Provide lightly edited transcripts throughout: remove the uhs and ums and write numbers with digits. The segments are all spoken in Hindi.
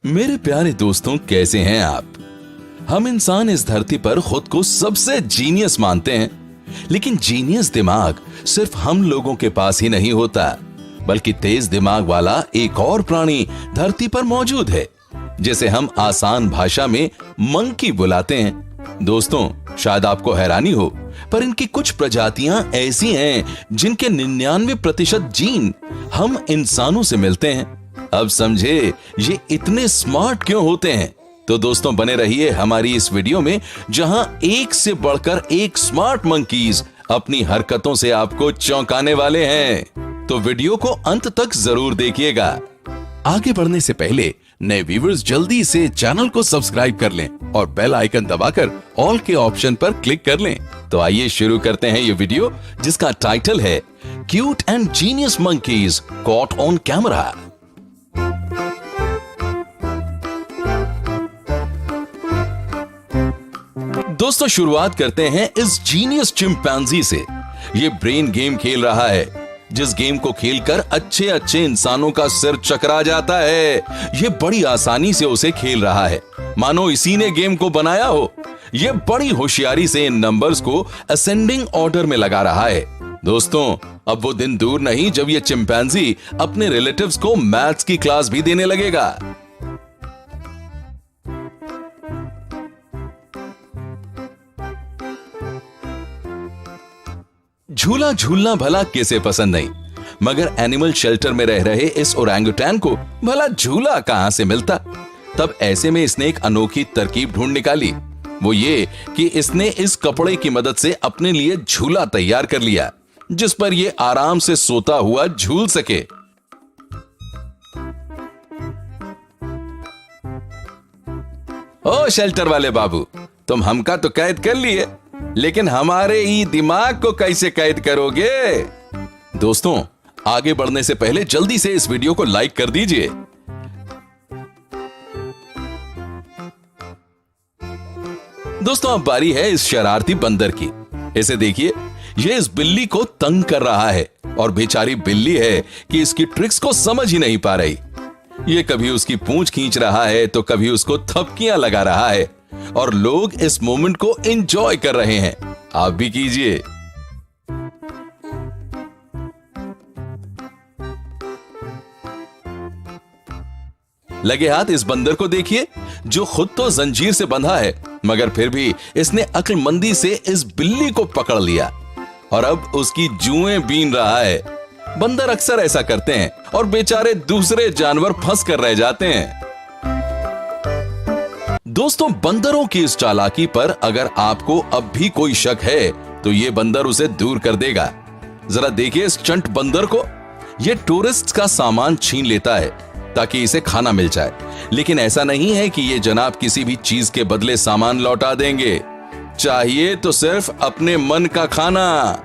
मेरे प्यारे दोस्तों, कैसे हैं आप? हम इंसान इस धरती पर खुद को सबसे जीनियस मानते हैं, लेकिन जीनियस दिमाग सिर्फ हम लोगों के पास ही नहीं होता, बल्कि तेज दिमाग वाला एक और प्राणी धरती पर मौजूद है, जिसे हम आसान भाषा में मंकी बुलाते हैं। दोस्तों, शायद आपको हैरानी हो, पर इनकी कुछ प्रजातियां ऐसी हैं जिनके 99% जीन हम इंसानों से मिलते हैं। अब समझे ये इतने स्मार्ट क्यों होते हैं? तो दोस्तों, बने रहिए हमारी इस वीडियो में, जहां एक से बढ़कर एक स्मार्ट मंकीज अपनी हरकतों से आपको चौंकाने वाले हैं। तो वीडियो को अंत तक जरूर देखिएगा। आगे बढ़ने से पहले नए व्यूअर्स जल्दी से चैनल को सब्सक्राइब कर लें और बेल आइकन दबाकर ऑल के ऑप्शन पर क्लिक कर लें। तो आइए शुरू करते हैं ये वीडियो, जिसका टाइटल है cute and genius monkeys caught on camera. दोस्तों, शुरुआत करते हैं इस जीनियस चिंपैंजी से। ये ब्रेन गेम खेल रहा है, जिस गेम को खेलकर अच्छे अच्छे इंसानों का सिर चकरा जाता है। ये बड़ी आसानी से उसे खेल रहा है, मानो इसी ने गेम को बनाया हो। ये बड़ी होशियारी से इन नंबर्स को असेंडिंग ऑर्डर में लगा रहा है। दोस्तों, अब वो दिन दूर नहीं जब ये चिंपैंजी अपने रिलेटिव्स को मैथ्स की क्लास भी देने लगेगा। झूला झूलना भला किसे पसंद नहीं, मगर एनिमल शेल्टर में रह रहे इस ओरंगुटैन को भला झूला कहां से मिलता। तब ऐसे में इसने एक अनोखी तरकीब ढूंढ निकाली। वो ये कि इसने इस कपड़े की मदद से अपने लिए झूला तैयार कर लिया, जिस पर ये आराम से सोता हुआ झूल सके। ओ शेल्टर वाले बाबू, तुम हमका तो कैद कर लिए, लेकिन हमारे ही दिमाग को कैसे कैद करोगे? दोस्तों, आगे बढ़ने से पहले जल्दी से इस वीडियो को लाइक कर दीजिए। दोस्तों, अब बारी है इस शरारती बंदर की। इसे देखिए, ये इस बिल्ली को तंग कर रहा है, और बेचारी बिल्ली है कि इसकी ट्रिक्स को समझ ही नहीं पा रही। ये कभी उसकी पूंछ खींच रहा है तो कभी उसको थपकियां लगा रहा है, और लोग इस मोमेंट को एंजॉय कर रहे हैं। आप भी कीजिए। लगे हाथ इस बंदर को देखिए, जो खुद तो जंजीर से बंधा है, मगर फिर भी इसने अक्लमंदी से इस बिल्ली को पकड़ लिया और अब उसकी जुएं बीन रहा है। बंदर अक्सर ऐसा करते हैं और बेचारे दूसरे जानवर फंस कर रह जाते हैं। दोस्तों, बंदरों की इस चालाकी पर अगर आपको अब भी कोई शक है, तो ये बंदर उसे दूर कर देगा। जरा देखिए इस चंट बंदर को। ये टूरिस्ट का सामान छीन लेता है ताकि इसे खाना मिल जाए, लेकिन ऐसा नहीं है कि ये जनाब किसी भी चीज के बदले सामान लौटा देंगे। चाहिए तो सिर्फ अपने मन का खाना।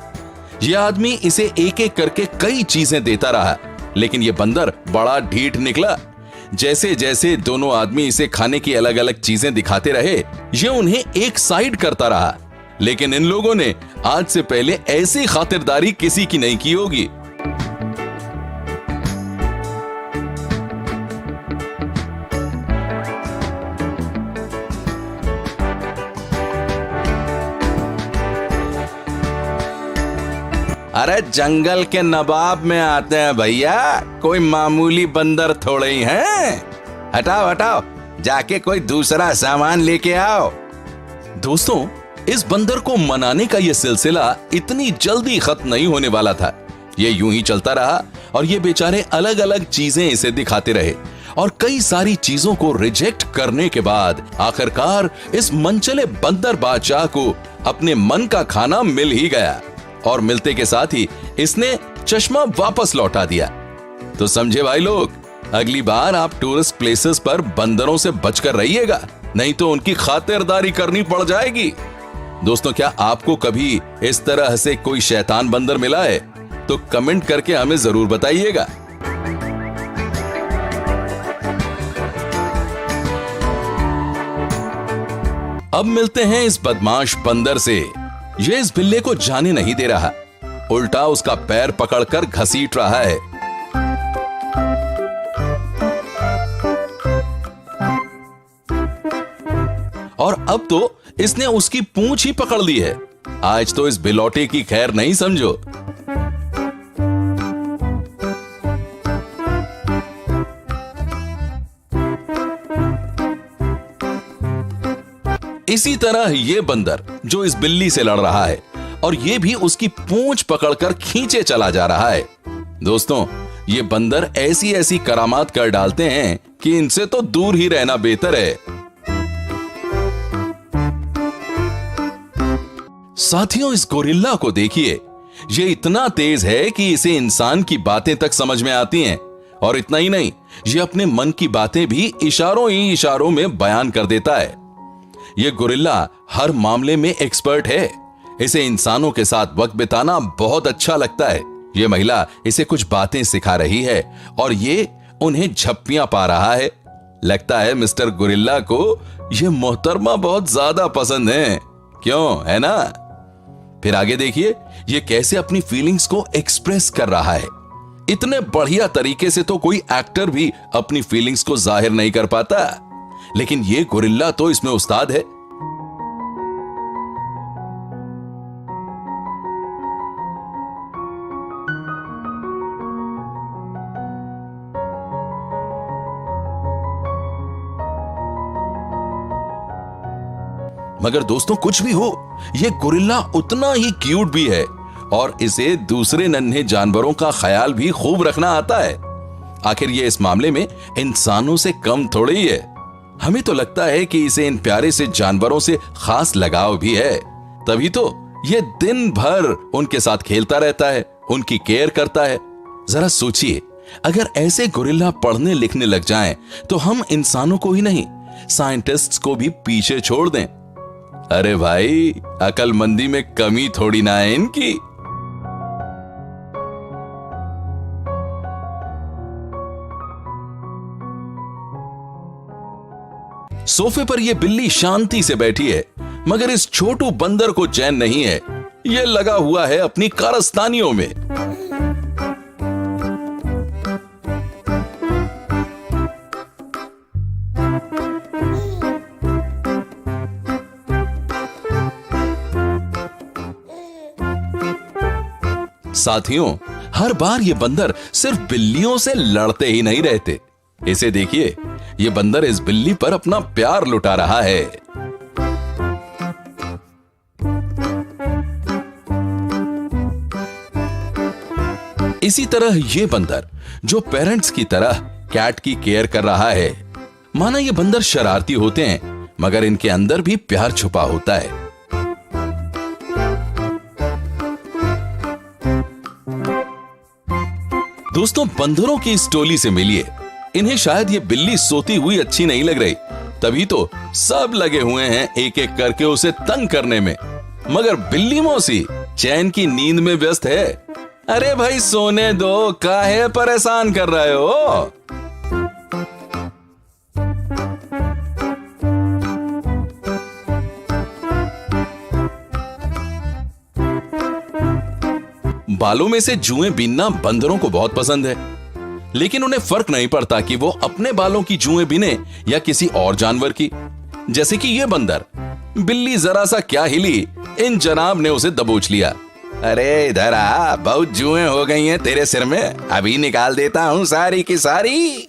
यह आदमी इसे एक एक करके कई चीजें देता रहा, लेकिन यह बंदर बड़ा ढीठ निकला। जैसे जैसे दोनों आदमी इसे खाने की अलग अलग चीजें दिखाते रहे, ये उन्हें एक साइड करता रहा। लेकिन इन लोगों ने आज से पहले ऐसी खातिरदारी किसी की नहीं की होगी। अरे जंगल के नवाब में आते हैं भैया, कोई मामूली बंदर थोड़े ही हैं। हटाओ हटाओ, जाके कोई दूसरा सामान लेके आओ। दोस्तों, इस बंदर को मनाने का यह सिलसिला इतनी जल्दी खत्म नहीं होने वाला था। ये यूं ही चलता रहा और ये बेचारे अलग अलग चीजें इसे दिखाते रहे, और कई सारी चीजों को रिजेक्ट करने के बाद आखिरकार इस मनचले बंदर बादशाह को अपने मन का खाना मिल ही गया, और मिलते के साथ ही इसने चश्मा वापस लौटा दिया। तो समझे भाई लोग, अगली बार आप टूरिस्ट प्लेसेस पर बंदरों से बचकर रहिएगा, नहीं तो उनकी खातिरदारी करनी पड़ जाएगी। दोस्तों, क्या आपको कभी इस तरह से कोई शैतान बंदर मिला है? तो कमेंट करके हमें जरूर बताइएगा। अब मिलते हैं इस बदमाश बंदर से। ये इस बिल्ले को जाने नहीं दे रहा, उल्टा उसका पैर पकड़कर घसीट रहा है। अब तो इसने उसकी पूंछ ही पकड़ ली है। आज तो इस बिलौटे की खैर नहीं समझो। इसी तरह ये बंदर जो इस बिल्ली से लड़ रहा है और ये भी उसकी पूंछ पकड़कर खींचे चला जा रहा है। दोस्तों, ये बंदर ऐसी ऐसी करामात कर डालते हैं कि इनसे तो दूर ही रहना बेहतर है। साथियों, इस गोरिल्ला को देखिए, ये इतना तेज है कि इसे इंसान की बातें तक समझ में आती हैं। और इतना ही नहीं, ये अपने मन की बातें भी इशारों ही इशारों में बयान कर देता है। ये गोरिल्ला हर मामले में एक्सपर्ट है। इसे इंसानों के साथ वक्त बिताना बहुत अच्छा लगता है। ये महिला इसे कुछ बातें सिखा रही है और ये उन्हें झप्पियां पा रहा है। लगता है मिस्टर गोरिल्ला को ये मोहतरमा बहुत ज्यादा पसंद है। क्यों, है ना? फिर आगे देखिए, ये कैसे अपनी फीलिंग्स को एक्सप्रेस कर रहा है। इतने बढ़िया तरीके से तो कोई एक्टर भी अपनी फीलिंग्स को जाहिर नहीं कर पाता, लेकिन ये गोरिल्ला तो इसमें उस्ताद है। मगर दोस्तों, कुछ भी हो, ये गोरिल्ला उतना ही क्यूट भी है और इसे दूसरे नन्हे जानवरों का ख्याल भी खूब रखना आता है। आखिर ये इस मामले में इंसानों से कम थोड़ी ही है। हमें तो लगता है कि इसे इन प्यारे से जानवरों से खास लगाव भी है, तभी तो ये दिन भर उनके साथ खेलता रहता है, उनकी केयर करता है। जरा सोचिए, अगर ऐसे गोरिल्ला पढ़ने लिखने लग जाएं, तो हम इंसानों को ही नहीं, साइंटिस्ट्स को भी पीछे छोड़ दें। अरे भाई, अकलमंदी में कमी थोड़ी ना है इनकी। सोफे पर यह बिल्ली शांति से बैठी है, मगर इस छोटू बंदर को चैन नहीं है। यह लगा हुआ है अपनी कारस्तानियों में। साथियों, हर बार ये बंदर सिर्फ बिल्लियों से लड़ते ही नहीं रहते। इसे देखिए, ये बंदर इस बिल्ली पर अपना प्यार लुटा रहा है। इसी तरह ये बंदर जो पेरेंट्स की तरह कैट की केयर कर रहा है। माना ये बंदर शरारती होते हैं, मगर इनके अंदर भी प्यार छुपा होता है। दोस्तों, बंदरों की इस टोली से मिलिए। इन्हें शायद ये बिल्ली सोती हुई अच्छी नहीं लग रही, तभी तो सब लगे हुए हैं एक एक करके उसे तंग करने में। मगर बिल्ली मौसी चैन की नींद में व्यस्त है। अरे भाई, सोने दो, काहे परेशान कर रहे हो? बालों में से जुएं बीनना बंदरों को बहुत पसंद है, लेकिन उन्हें फर्क नहीं पड़ता कि वो अपने बालों की जुएं बीने या किसी और जानवर की। जैसे कि ये बंदर, बिल्ली जरा सा क्या हिली, इन जनाब ने उसे दबोच लिया। अरे इधर आ, बहुत जुएं हो गई हैं तेरे सिर में, अभी निकाल देता हूं सारी की सारी।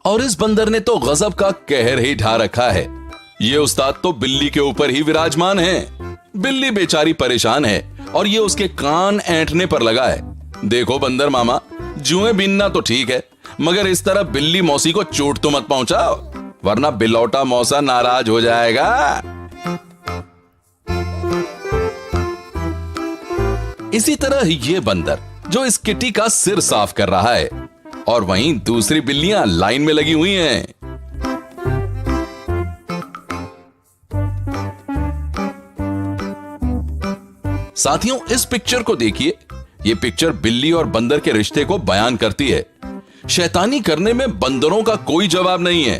और इस बंदर ने तो गजब का कहर ही ढा रखा है। ये उस्ताद तो बिल्ली के ऊपर ही विराजमान है। बिल्ली बेचारी परेशान है और ये उसके कान ऐंठने पर लगा है। देखो बंदर मामा, जुएं बीनना तो ठीक है, मगर इस तरह बिल्ली मौसी को चोट तो मत पहुंचाओ, वरना बिलौटा मौसा नाराज हो जाएगा। इसी तरह ये बंदर जो इस किटी का सिर साफ कर रहा है, और वहीं दूसरी बिल्लियां लाइन में लगी हुई हैं। साथियों, इस पिक्चर को देखिए। यह पिक्चर बिल्ली और बंदर के रिश्ते को बयान करती है। शैतानी करने में बंदरों का कोई जवाब नहीं है।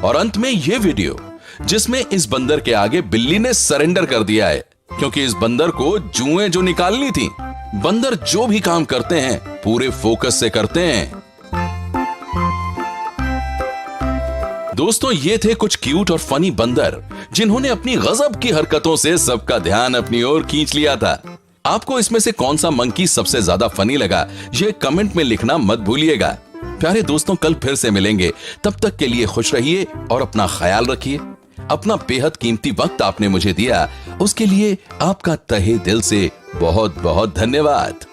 और अंत में यह वीडियो, जिसमें इस बंदर के आगे बिल्ली ने सरेंडर कर दिया है, क्योंकि इस बंदर को जुएं जो निकालनी थी। बंदर जो भी काम करते हैं पूरे फोकस से करते हैं। दोस्तों, ये थे कुछ क्यूट और फनी बंदर जिन्होंने अपनी गजब की हरकतों से सबका ध्यान अपनी ओर खींच लिया था। आपको इसमें से कौन सा मंकी सबसे ज्यादा फनी लगा, ये कमेंट में लिखना मत भूलिएगा। प्यारे दोस्तों, कल फिर से मिलेंगे। तब तक के लिए खुश रहिए और अपना ख्याल रखिए। अपना बेहद कीमती वक्त आपने मुझे दिया, उसके लिए आपका तहे दिल से बहुत बहुत धन्यवाद।